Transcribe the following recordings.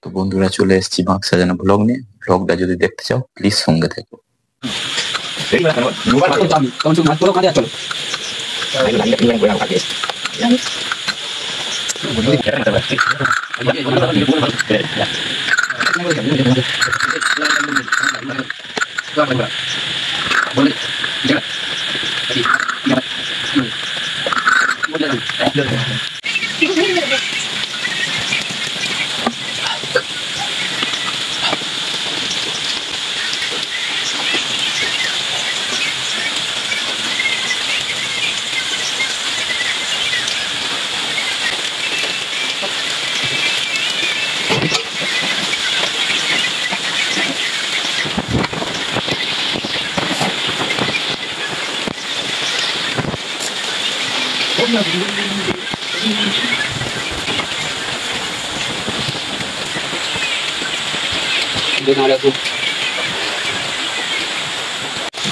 তো বন্ধুরা চলে এসেছি বাঁক সাজানো ব্লগ নিয়ে। ব্লগটা যদি দেখতে চাও প্লিজ সঙ্গে থেকো।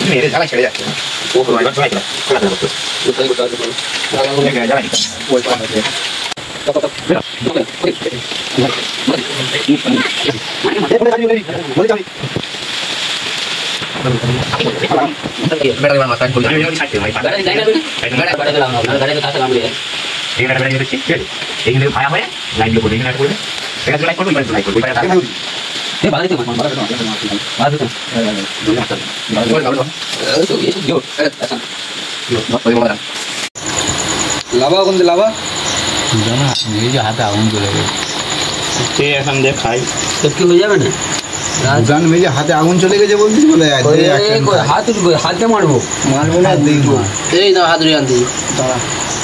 मेरे ज़्यादा चले जाते हैं वो तो वाइट वाइट खड़ा कर दो उतना ही बता दो ये क्या जाए वो एक बार है तो मेरा बेटा वाला मत बोल मैं छाते भाई बेटा बेटा चलाओ ना गाड़ी के साथ काम ले ये बेटा बेटा ये ठीक है एक ने आया है लाइन को बोलेंगे लाइन को बेटा जो लाइन को बेटा ये बात है तो बात है लावा कौन से लावा জানা এই যে হাতে আগুন জ্বলে গেছে ते এখন দেখাই तो क्यों हो जावे ना জান মেয়ে যে হাতে আগুন চলে গেছে বলছিস বলে हाथ हाथे मारबो মারবো না দেখবো এই দাও হাত ধরে আনতে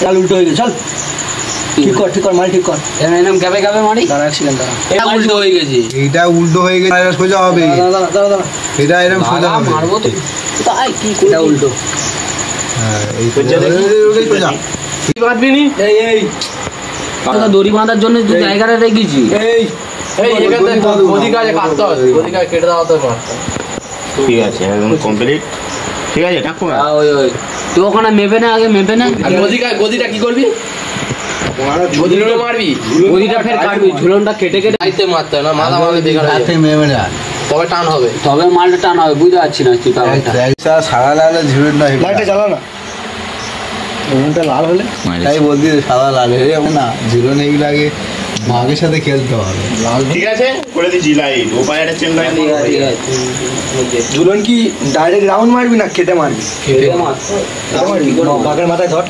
চল উল্টো হয়ে গেছে চল ঠিক কর মাল ঠিক কর এরকম গাবে গাবে মারি দাঁড়া অ্যাক্সিডেন্ট দাঁড়া এটা উল্টো হয়ে গেছে এইটা উল্টো হয়ে গেছে এটা সোজা হবে দাঁড়া এটা এরকম সোজা হবে মারবো তো তাই কি এটা উল্টো হ্যাঁ এই সোজা সোজা কি বাঁধবি নি এই তোকে দড়ি বাঁধার জন্য যে জায়গাটা রেখেছি এই এখানে গদি কাজে কাটতে হবে গদি কাজ কেটে দাও তো ঠিক আছে একদম কমপ্লিট ঠিক আছে ঠাকুর ওই তুই ওখানে মেপে না আগে মেপে না গদিটা কি করবি গদিটা মারবি গদিটা ফের কাটবি ঝুলনটা কেটে কেটে আইতে মারতে হয় না মাথা মারলে বেকার হাতে মেবে না তবে টান হবে তবে মালটা টান হবে বুঝতে পারছি না তুই একটা সাদা লাল ঝুড়ি না লাইটটা জ্বালা না ওটা লাল হলে তাই বলছি সাদা লাল হয়ে যাবে না ঝুলন এইগুলো আগে মাগের সাথে খেলতে হবে ঠিক আছে করে দিচ্ছি লাইট ও পায়ে একটা চেন লাইন ঝুলন কি ডাইরেক্ট রাউন্ড মারবি না কেটে মারবি কেটে মার বাঘের মাথায় ধর।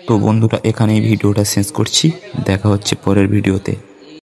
তো বন্ধুরা এখানেই ভিডিওটা শেষ করছি, দেখা হচ্ছে পরের ভিডিওতে।